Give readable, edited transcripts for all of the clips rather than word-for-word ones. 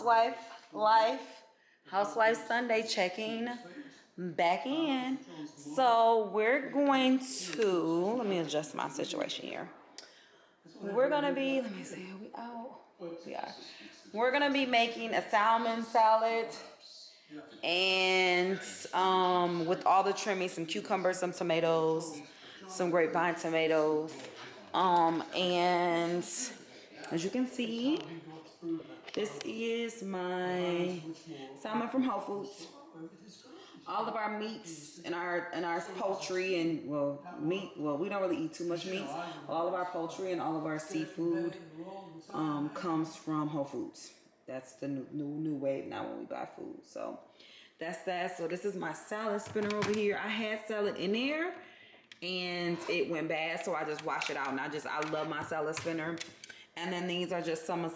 housewife life, housewife Sunday checking back in. So we're going to, let me adjust my situation here. We're gonna be, let me see, are we out? We are. We're gonna be making a salmon salad and with all the trimmings, some cucumbers, some tomatoes, some grapevine tomatoes. And as you can see, this is my salmon from Whole Foods. All of our meats and our poultry and meat. Well, we don't really eat too much meat. All of our poultry and all of our seafood comes from Whole Foods. That's the new wave now when we buy food. So that's that. So this is my salad spinner over here. I had salad in there and it went bad, so I just washed it out. And I love my salad spinner. And then these are just some of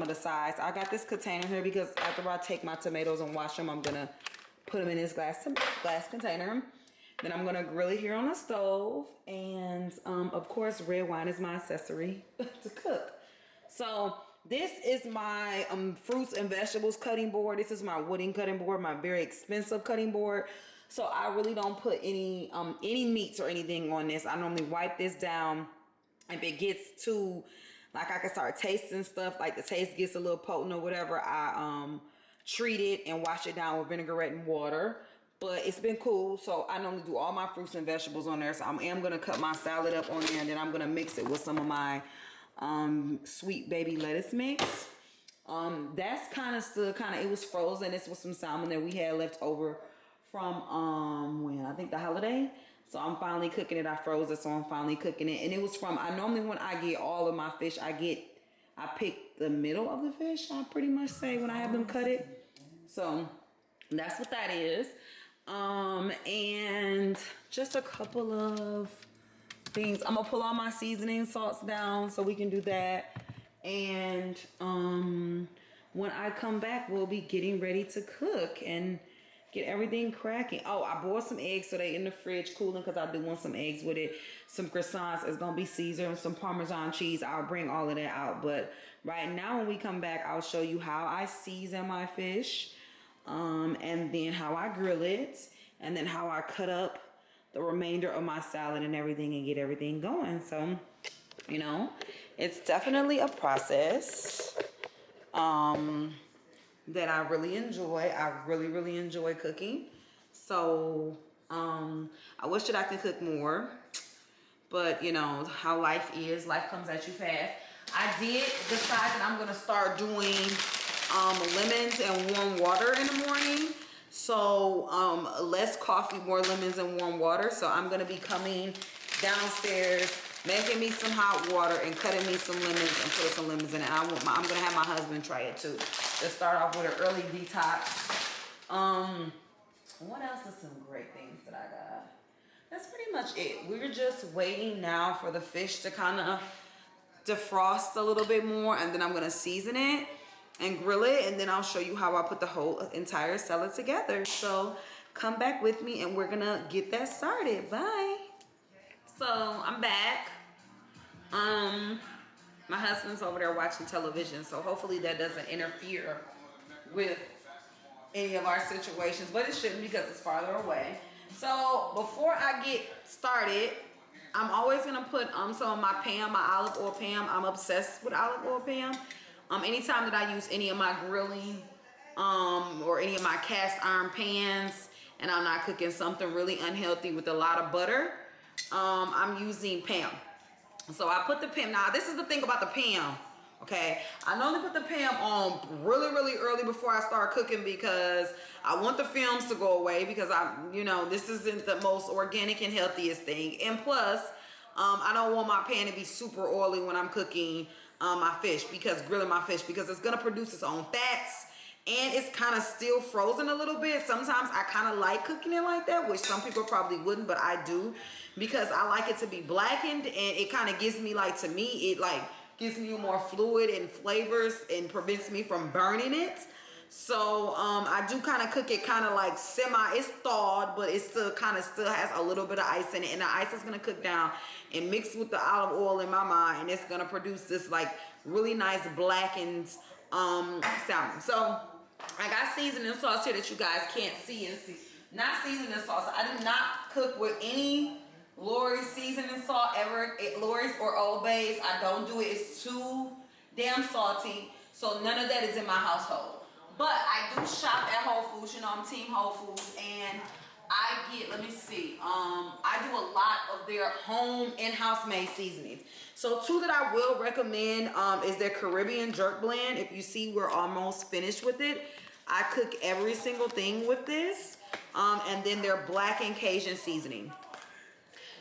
the sides. I got this container here because after I take my tomatoes and wash them, I'm gonna put them in this glass container. Then I'm gonna grill it here on the stove. And of course, red wine is my accessory to cook. So this is my fruits and vegetables cutting board. This is my wooden cutting board, my very expensive cutting board. So I really don't put any meats or anything on this. I normally wipe this down. If it gets too, like I can start tasting stuff, like the taste gets a little potent or whatever, I treat it and wash it down with vinaigrette and water. But it's been cool. So I normally do all my fruits and vegetables on there. So I am going to cut my salad up on there, and then I'm going to mix it with some of my sweet baby lettuce mix. That's kind of still it was frozen. This was some salmon that we had left over from when I think the holiday. So I'm finally cooking it. I froze it, so I'm finally cooking it. And it was from, I normally when I get all of my fish, I pick the middle of the fish, I pretty much say, when I have them cut it. So that's what that is. And just a couple of things. I'm gonna pull all my seasoning salts down so we can do that. And when I come back, we'll be getting ready to cook and get everything cracking. Oh, I bought some eggs, so they in the fridge cooling because I do want some eggs with it. Some croissants. It's gonna be Caesar and some Parmesan cheese. I'll bring all of that out. But right now, when we come back, I'll show you how I season my fish, and then how I grill it, and then how I cut up the remainder of my salad and everything and get everything going. So, you know, it's definitely a process that I really enjoy. I really enjoy cooking. So I wish that I could cook more, but you know how life is. Life comes at you fast. I did decide that I'm gonna start doing lemons and warm water in the morning. So less coffee, more lemons and warm water. So I'm gonna be coming downstairs, making me some hot water and cutting me some lemons and putting some lemons in it. I'm gonna have my husband try it too. Let's start off with an early detox. What else is some great things that I got? That's pretty much it. We're just waiting now for the fish to kind of defrost a little bit more, and then I'm gonna season it and grill it, and then I'll show you how I put the whole entire salad together. So come back with me and we're gonna get that started. Bye. So I'm back. My husband's over there watching television, so hopefully that doesn't interfere with any of our situations, but it shouldn't because it's farther away. So before I get started, I'm always gonna put some of my Pam, my olive oil Pam. I'm obsessed with olive oil Pam. Anytime that I use any of my grilling or any of my cast iron pans and I'm not cooking something really unhealthy with a lot of butter, I'm using Pam. So I put the Pam. Now this is the thing about the Pam, okay? I normally put the Pam on really early before I start cooking because I want the films to go away, because this isn't the most organic and healthiest thing. And plus, I don't want my pan to be super oily when I'm cooking my fish, grilling my fish, because it's gonna produce its own fats. And it's kind of still frozen a little bit. Sometimes I kind of like cooking it like that, which some people probably wouldn't, but I do, because I like it to be blackened, and it kind of gives me, like, to me, it like gives me more fluid and flavors and prevents me from burning it. So I do kind of cook it kind of like it's thawed, but it still has a little bit of ice in it, and the ice is gonna cook down and mix with the olive oil in my mind, and it's gonna produce this like really nice blackened salmon. So I got seasoning sauce here that you guys can't see and see. Not seasoning sauce. I do not cook with any Lori's seasoning salt ever. Lori's or Old Bay's. I don't do it. It's too damn salty. So none of that is in my household. But I do shop at Whole Foods. You know, I'm Team Whole Foods. And I get, let me see. I do a lot of their home in-house made seasonings. So two that I will recommend is their Caribbean Jerk Blend. If you see, we're almost finished with it. I cook every single thing with this. And then their Blackened Cajun seasoning.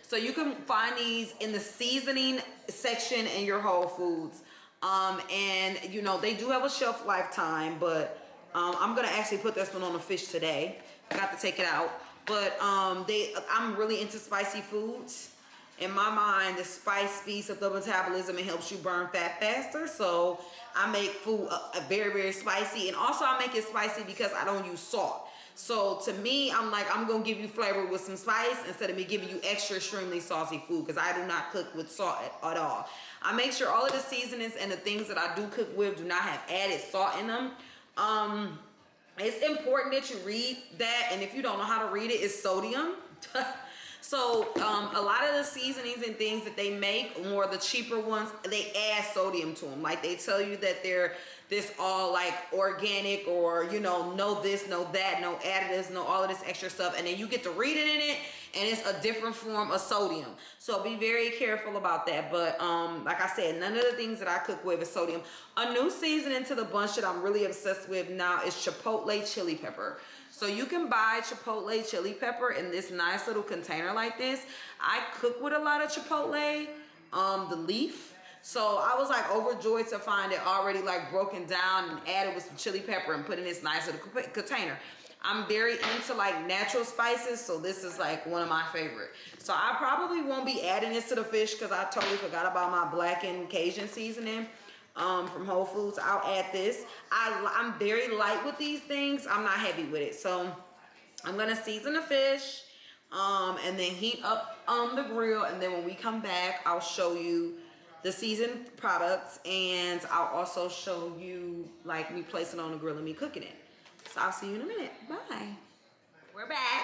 So you can find these in the seasoning section in your Whole Foods. And you know, they do have a shelf lifetime, but I'm gonna actually put this one on the fish today. I got to take it out. But I'm really into spicy foods. In my mind, the spice speeds up the metabolism and helps you burn fat faster. So I make food very, very spicy. And also I make it spicy because I don't use salt. So to me, I'm like, I'm going to give you flavor with some spice instead of me giving you extra extremely saucy food, because I do not cook with salt at all. I make sure all of the seasonings and the things that I do cook with do not have added salt in them. It's important that you read that, and if you don't know how to read it, it's sodium. So a lot of the seasonings and things that they make, more the cheaper ones, they add sodium to them. Like they tell you that they're this all like organic, or you know, no this, no that, no additives, no all of this extra stuff, and then you get to read it in it and it's a different form of sodium. So be very careful about that. But like I said, none of the things that I cook with is sodium. A new seasoning to the bunch that I'm really obsessed with now is Chipotle chili pepper. So you can buy Chipotle chili pepper in this nice little container like this. I cook with a lot of Chipotle, the leaf. So I was like overjoyed to find it already like broken down and added with some chili pepper and put in this nice little container. I'm very into like natural spices, so this is like one of my favorite. So I probably won't be adding this to the fish because I totally forgot about my Blackened Cajun seasoning from Whole Foods. I'll add this. I'm very light with these things. I'm not heavy with it. So I'm gonna season the fish and then heat up on the grill, and then when we come back, I'll show you the seasoned products, and I'll also show you like me placing it on the grill and me cooking it. So I'll see you in a minute. Bye. We're back.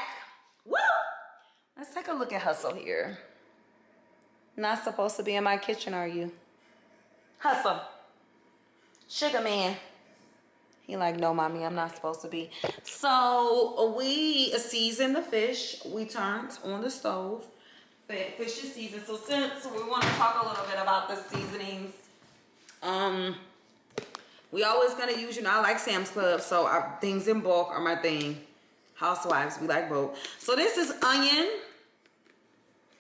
Woo! Let's take a look at Hustle here. Not supposed to be in my kitchen, are you? Hustle. Sugar man. He like, no, mommy, I'm not supposed to be. So we seasoned the fish. We turned on the stove. Fish is seasoned. So since we want to talk a little bit about the seasonings, we always gonna use, you know, I like Sam's Club, so things in bulk are my thing. Housewives, we like both. So this is onion,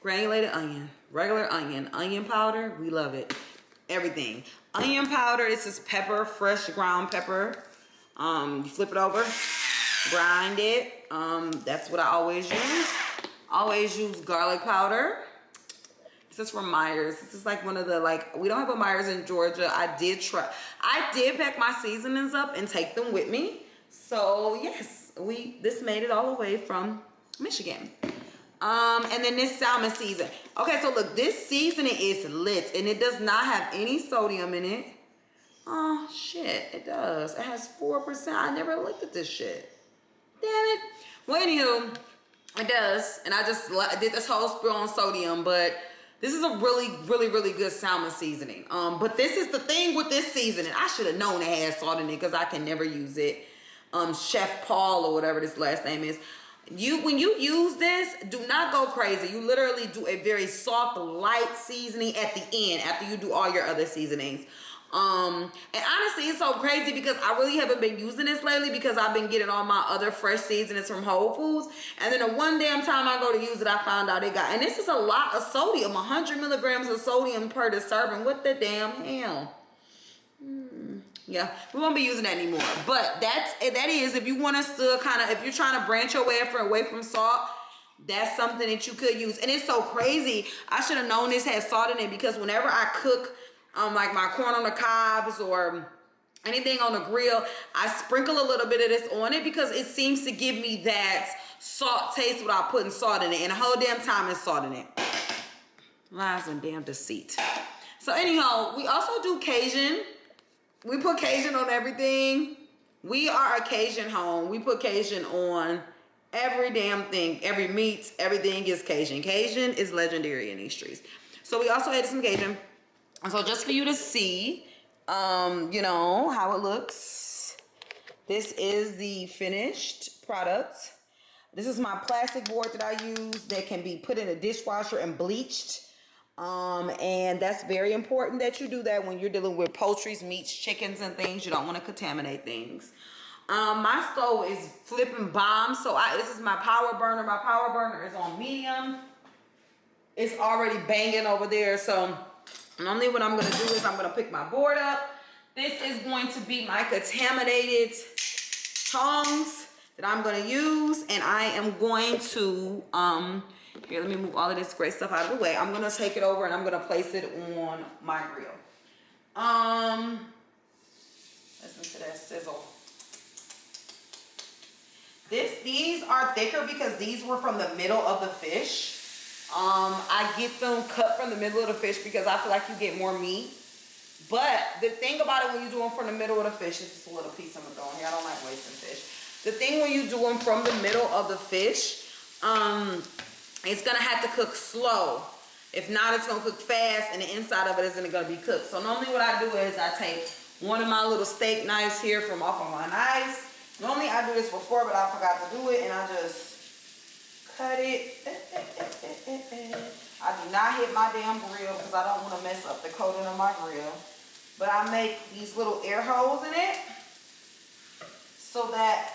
granulated onion, regular onion, onion powder, we love it. Everything. Onion powder, this is pepper, fresh ground pepper. You flip it over, grind it. That's what I always use. Always use garlic powder. This is from Myers. This is like one of the, like, we don't have a Myers in Georgia. I did pack my seasonings up and take them with me. So yes, this made it all the way from Michigan. And then this salmon season. Okay, so look, this seasoning is lit and it does not have any sodium in it. Oh shit, it does. It has 4%. I never looked at this shit. Damn it. Well, anywho, it does. And I just did this whole spill on sodium, but this is a really, really, really good salmon seasoning. But this is the thing with this seasoning. I should have known it had salt in it because I can never use it. Chef Paul or whatever this last name is. When you use this, do not go crazy. You literally do a very soft, light seasoning at the end after you do all your other seasonings. And honestly, it's so crazy because I really haven't been using this lately because I've been getting all my other fresh seasonings from Whole Foods. And then the one damn time I go to use it, I found out it got, and this is a lot of sodium, 100 milligrams of sodium per the serving. What the damn hell? Yeah, we won't be using that anymore. But that is, if you want us to kind of, if you're trying to branch your way away from salt, that's something that you could use. And it's so crazy. I should have known this had salt in it because whenever I cook like my corn on the cobs or anything on the grill, I sprinkle a little bit of this on it because it seems to give me that salt taste without putting salt in it. And the whole damn time it's salt in it. Lies and damn deceit. So anyhow, we also do Cajun We put Cajun on everything. We are a Cajun home. We put Cajun on every damn thing. Every meat, everything is Cajun. Cajun is legendary in these streets. So we also added some Cajun. So just for you to see, you know, how it looks. This is the finished product. This is my plastic board that I use that can be put in a dishwasher and bleached. And that's very important that you do that when you're dealing with poultries, meats, chickens, and things. You don't want to contaminate things. My stove is flipping bomb. So this is my power burner. My power burner is on medium. It's already banging over there. So normally what I'm going to do is I'm going to pick my board up. This is going to be my contaminated tongs that I'm going to use. And I am going to, here, let me move all of this gray stuff out of the way. I'm going to take it over and I'm going to place it on my grill. Listen to that sizzle. These are thicker because these were from the middle of the fish. I get them cut from the middle of the fish because I feel like you get more meat. But the thing about it when you do them from the middle of the fish, it's just a little piece I'm throwing here. I don't like wasting fish. The thing when you do them from the middle of the fish, it's gonna have to cook slow. If not, it's gonna cook fast and the inside of it isn't gonna be cooked. So normally what I do is I take one of my little steak knives here from off of my knives. Normally I do this before, but I forgot to do it, and I just cut it. I do not hit my damn grill because I don't want to mess up the coating of my grill. But I make these little air holes in it so that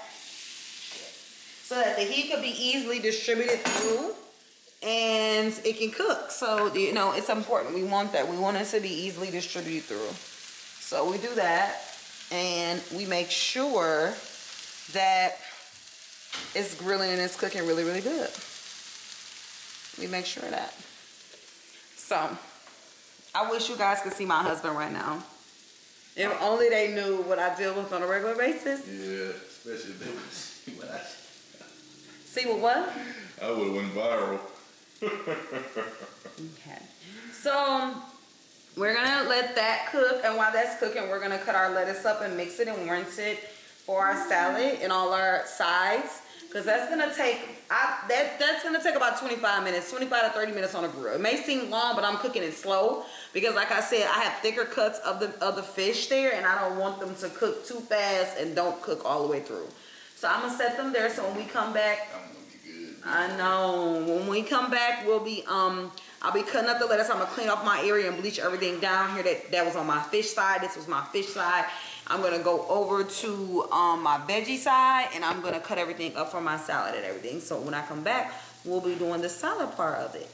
the heat can be easily distributed through and it can cook. So, you know, it's important. We want that. We want it to be easily distributed through. So we do that and we make sure that it's grilling and it's cooking really, really good. We make sure of that. So, I wish you guys could see my husband right now. If only they knew what I deal with on a regular basis. Yeah, especially if they would see what I see what? I would have went viral. Okay. So, we're going to let that cook. And while that's cooking, we're going to cut our lettuce up and mix it and rinse it for our salad and all our sides. Because that's going to take, that's going to take about 25 minutes, 25 to 30 minutes on a grill. It may seem long, but I'm cooking it slow. Because like I said, I have thicker cuts of the fish there. And I don't want them to cook too fast and don't cook all the way through. So I'm going to set them there so when we come back. I'm going to be good. I know. When we come back, we'll be, I'll be cutting up the lettuce. I'm going to clean off my area and bleach everything down here. That was on my fish side. This was my fish side. I'm going to go over to my veggie side, and I'm going to cut everything up for my salad and everything. So when I come back, we'll be doing the salad part of it.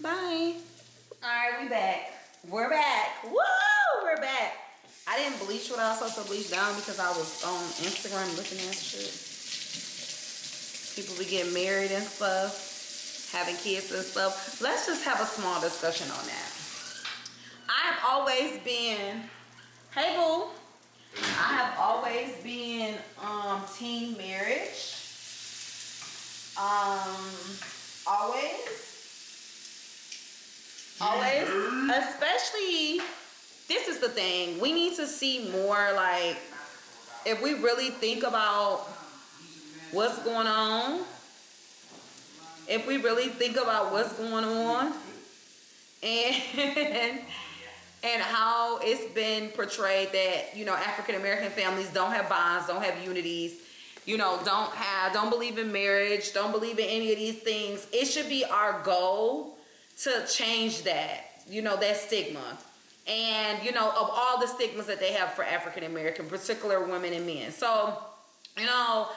Bye. All right, we back. We're back. Woo! We're back. I didn't bleach what I was supposed to bleach down because I was on Instagram looking at shit. People be getting married and stuff, having kids and stuff. Let's just have a small discussion on that. I've always been, hey boo. I have always been team marriage. Always. Especially, this is the thing. We need to see more, like, if we really think about what's going on. If we really think about what's going on. And how it's been portrayed that, you know, African American families don't have bonds, don't have unities, you know, don't believe in marriage, don't believe in any of these things. It should be our goal to change that, you know, that stigma. And, you know, of all the stigmas that they have for African American, particular women and men. So, you know,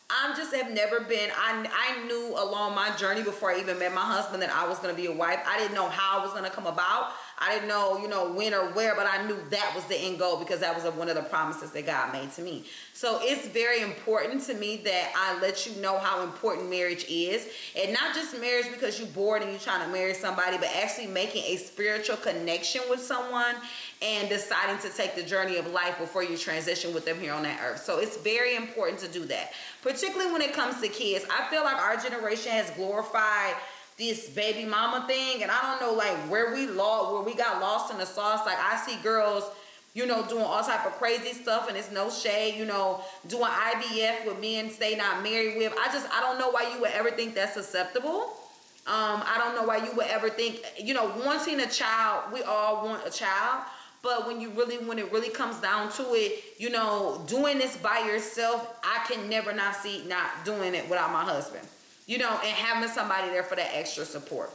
I just have never been, I knew along my journey before I even met my husband that I was going to be a wife. I didn't know how it was going to come about. I didn't know, you know, when or where, but I knew that was the end goal because that was one of the promises that God made to me. So it's very important to me that I let you know how important marriage is. And not just marriage because you're bored and you're trying to marry somebody, but actually making a spiritual connection with someone and deciding to take the journey of life before you transition with them here on that earth. So it's very important to do that, particularly when it comes to kids. I feel like our generation has glorified this baby mama thing, and I don't know, like, where we got lost in the sauce. Like, I see girls, you know, doing all type of crazy stuff, and it's no shade, you know, doing IVF with men they not married with. I don't know why you would ever think that's acceptable. I don't know why you would ever think, you know, wanting a child, we all want a child, but when it really comes down to it, you know, doing this by yourself, I can never not see not doing it without my husband, you know, and having somebody there for that extra support.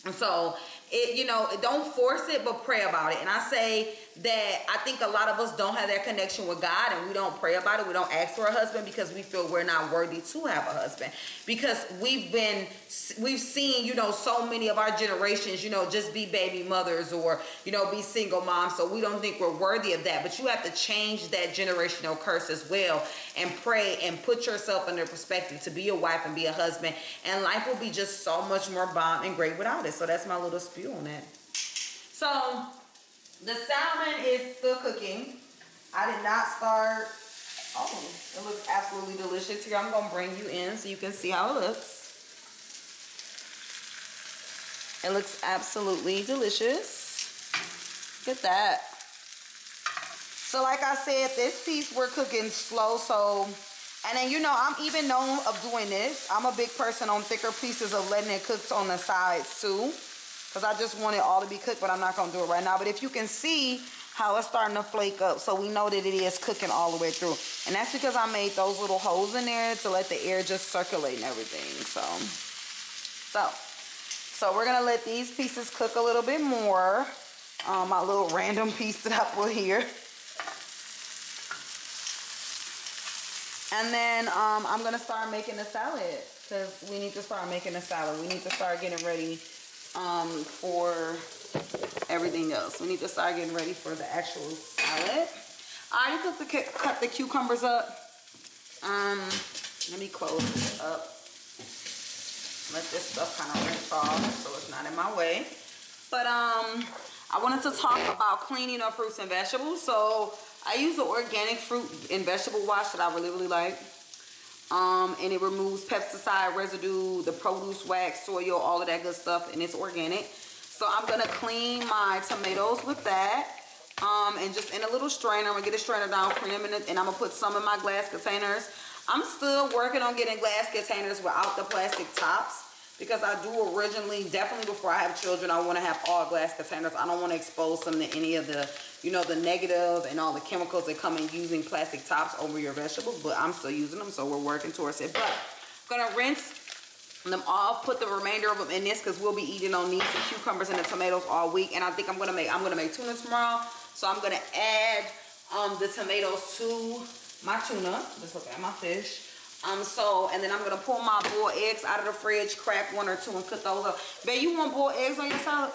And so, you know, don't force it, but pray about it. And I say that I think a lot of us don't have that connection with God, and we don't pray about it. We don't ask for a husband because we feel we're not worthy to have a husband. Because we've seen, you know, so many of our generations, you know, just be baby mothers or, you know, be single moms. So we don't think we're worthy of that. But you have to change that generational curse as well, and pray and put yourself in their perspective to be a wife and be a husband. And life will be just so much more bomb and great without it. So that's my little spiel on that. So the salmon is still cooking. I did not start. Oh, it looks absolutely delicious. Here, I'm going to bring you in so you can see how it looks. It looks absolutely delicious. Look at that. So like I said, this piece we're cooking slow. So, and then, you know, I'm even known of doing this. I'm a big person on thicker pieces of letting it cook on the sides too, because I just want it all to be cooked, but I'm not going to do it right now. But if you can see how it's starting to flake up, so we know that it is cooking all the way through. And that's because I made those little holes in there to let the air just circulate and everything. So we're going to let these pieces cook a little bit more. My little random piece that I put here. And then I'm going to start making the salad, because we need to start making the salad. We need to start getting ready for everything else. We need to start getting ready for the actual salad. I already cut the cucumbers up. Let me close this up. Let this stuff kind of rinse off so it's not in my way. But I wanted to talk about cleaning up fruits and vegetables. So I use the organic fruit and vegetable wash that I really like. And it removes pesticide residue, the produce wax, soil, all of that good stuff, and it's organic. So I'm gonna clean my tomatoes with that. And just in a little strainer, I'm gonna get a strainer down, clean them and I'm gonna put some in my glass containers. I'm still working on getting glass containers without the plastic tops, because I do originally, definitely before I have children, I want to have all glass containers. I don't want to expose them to any of the, you know, the negative and all the chemicals that come in using plastic tops over your vegetables, but I'm still using them, so we're working towards it. But I'm going to rinse them off, put the remainder of them in this, because we'll be eating on these, the cucumbers and the tomatoes all week. And I think I'm going to make tuna tomorrow, so I'm going to add the tomatoes to my tuna. Just look at my fish. And then I'm gonna pull my boiled eggs out of the fridge, crack one or two, and cook those up. Babe, you want boiled eggs on your salad?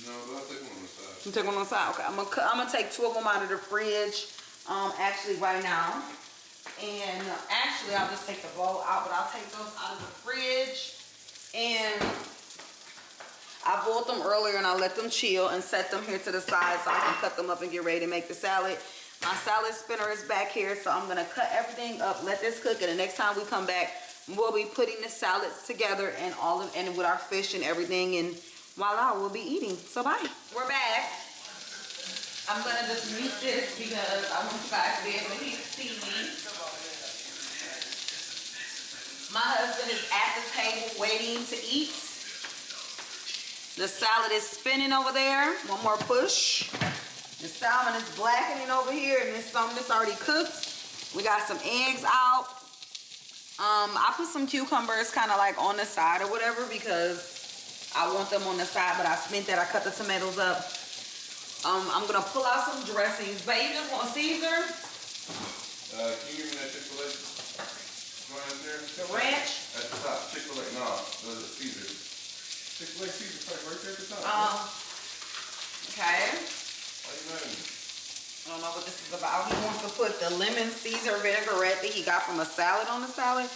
No, but I'll take one on the side. You take one on the side? Okay, I'm gonna take 2 of them out of the fridge, actually right now. And actually, I'll just take the bowl out, but I'll take those out of the fridge. And I boiled them earlier and I let them chill and set them here to the side so I can cut them up and get ready to make the salad. My salad spinner is back here, so I'm gonna cut everything up, let this cook, and the next time we come back, we'll be putting the salads together and and with our fish and everything, and voila, we'll be eating. So bye. We're back. I'm gonna just mute this because I want you guys to be able to see me. My husband is at the table waiting to eat. The salad is spinning over there. One more push. The salmon is blackening over here, and there's some that's already cooked. We got some eggs out. I put some cucumbers kind of like on the side or whatever, because I want them on the side, but I spent that. I cut the tomatoes up. I'm gonna pull out some dressings. But you just want Caesar? Can you give me that Chick-fil-A? Right there? The ranch? At the top. Chick-fil-A. No, the Caesar. Chick-fil-A Caesar right there at the top. Okay. I don't know what this is about. He wants to put the lemon Caesar vinaigrette that he got from a salad on the salad.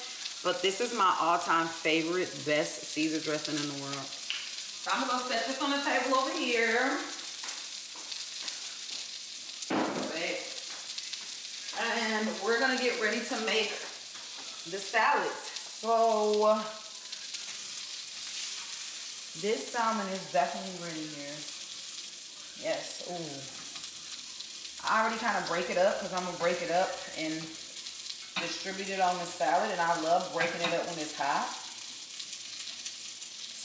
But this is my all-time favorite, best Caesar dressing in the world. So I'm going to set this on the table over here. And we're going to get ready to make the salad. So this salmon is definitely ready here. Yes. Ooh. I already kind of break it up because I'm going to break it up and distribute it on the salad. And I love breaking it up when it's hot.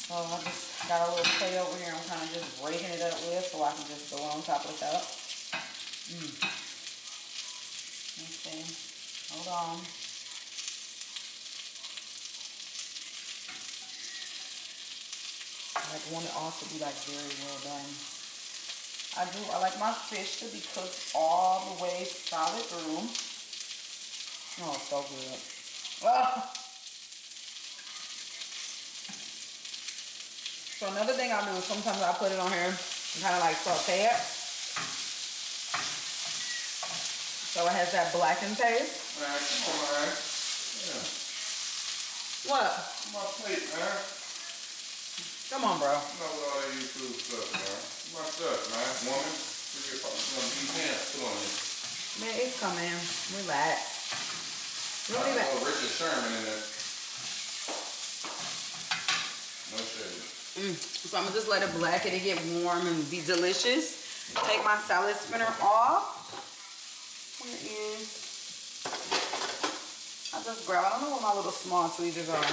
So I just got a little plate over here I'm kind of just breaking it up with so I can just throw it on top of the salad. Okay, hold on. I want it all to be like very well done. I like my fish to be cooked all the way solid through. Oh, it's so good. Ah. So another thing I do is sometimes I put it on here and kind of like saute it. So it has that blackened taste. Man, come on, man. Yeah. What? My plate, man. Come on, bro. You know what all that YouTube stuff, man. My stuff, man. Woman. Look at some deep hands put on it. Man, it's coming. Relax. Relax. Oh, Richard Sherman in there. No shade. So I'm gonna just let it blacken and get warm and be delicious. Take my salad spinner off. Where is? I just grab. I don't know where my little small tweezers are,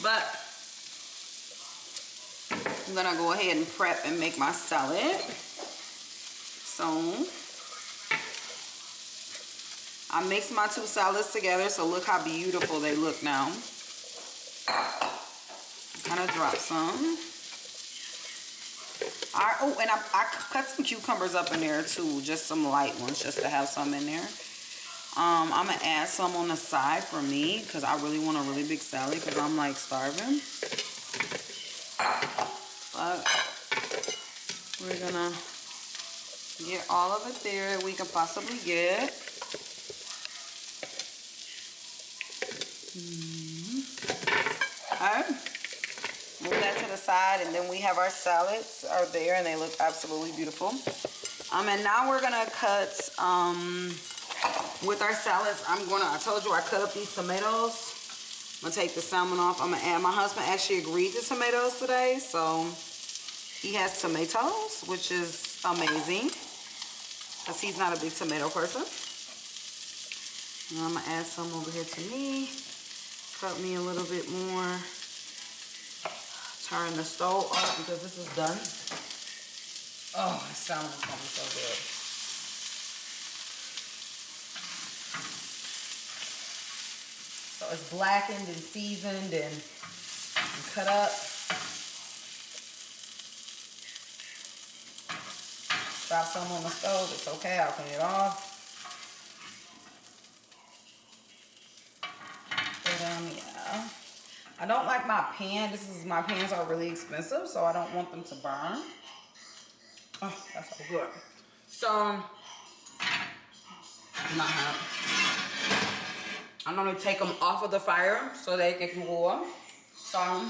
but I'm gonna go ahead and prep and make my salad. So I mixed my two salads together. So look how beautiful they look now. Kind of drop some. Oh, and I cut some cucumbers up in there too, just some light ones, just to have some in there. I'm gonna add some on the side for me because I really want a really big salad because I'm like starving. But we're gonna get all of it there that we can possibly get. Okay. Move that to the side, and then we have our salads are there, and they look absolutely beautiful. And now we're gonna cut with our salads. I told you I cut up these tomatoes. I'm gonna take the salmon off. I'm gonna add. My husband actually agreed to tomatoes today, so he has tomatoes, which is amazing, because he's not a big tomato person. And I'm gonna add some over here to me. Cut me a little bit more. Turn the stove off because this is done. Oh, the salmon is gonna be so good. So it's blackened and seasoned and cut up. Drop some on the stove. It's okay. I'll clean it off. Yeah. I don't like my pan. My pans are really expensive, so I don't want them to burn. Oh, that's so good. So, I'm gonna take them off of the fire so they can cool. So,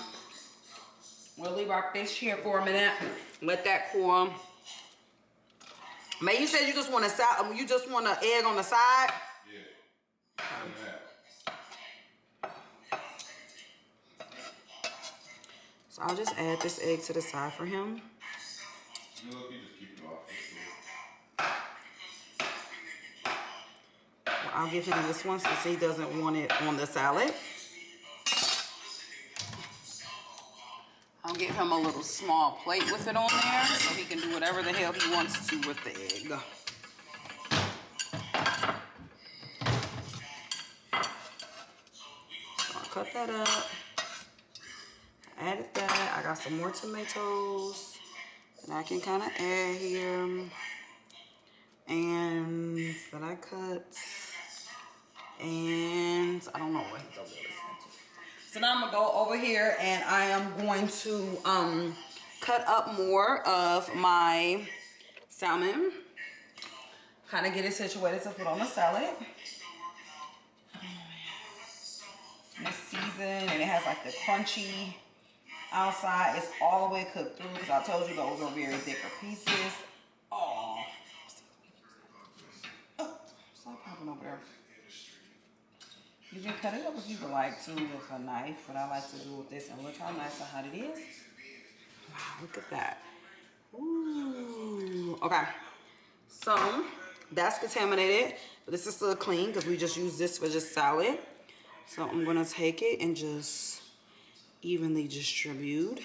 we'll leave our fish here for a minute. Let that cool. May, you said you just want an egg on the side? Yeah. So I'll just add this egg to the side for him. You look, you just keep it off. I'll give him this one since he doesn't want it on the salad. I'll give him a little small plate with it on there so he can do whatever the hell he wants to with the egg. So I'll cut that up. Added that. I got some more tomatoes that I can kind of add here. And that I cut. And I don't know what he's over there listening to. So now I'm going to go over here and I am going to cut up more of my salmon. Kind of get it situated to put on the salad. It's seasoned and it has like the crunchy outside. It's all the way cooked through because I told you those are very thicker pieces. Oh, stop popping over there. You can cut it up if you would like to with a knife, but I like to do with this. And look how nice and hot it is. Wow, look at that. Ooh. Okay. So That's contaminated, but this is still clean because we just use this for just salad. So I'm gonna take it and just evenly distribute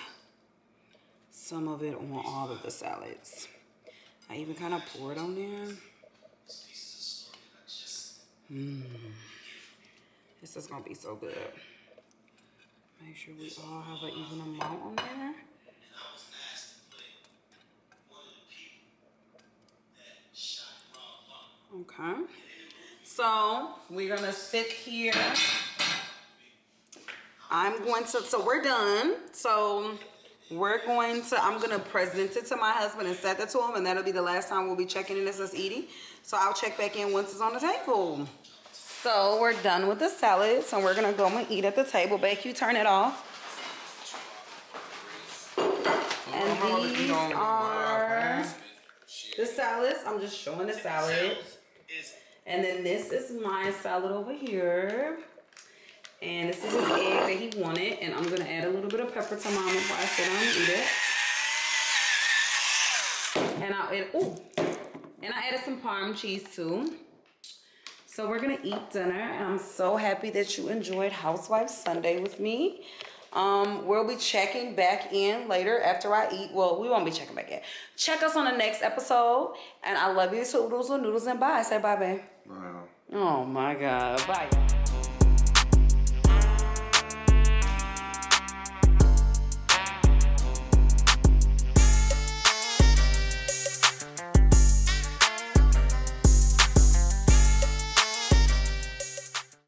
some of it on all of the salads. I even kind of pour it on there. This is gonna be so good. Make sure we all have an even amount on there. Okay. So we're gonna sit here. So we're done. So I'm gonna present it to my husband and set that to him, and that'll be the last time we'll be checking in as us eating. So I'll check back in once it's on the table. So we're done with the salad, so we're gonna go and eat at the table. Babe, you turn it off. And these are the salads. I'm just showing the salad. And then this is my salad over here. And this is his egg that he wanted. And I'm gonna add a little bit of pepper to mine before I sit down and eat it. And I added some Parm cheese too. So we're gonna eat dinner, and I'm so happy that you enjoyed Housewife Sunday with me. We'll be checking back in later after I eat. Well, we won't be checking back in. Check us on the next episode, and I love you, toodles and noodles, and bye. Say bye, babe. Wow. Oh my God, bye.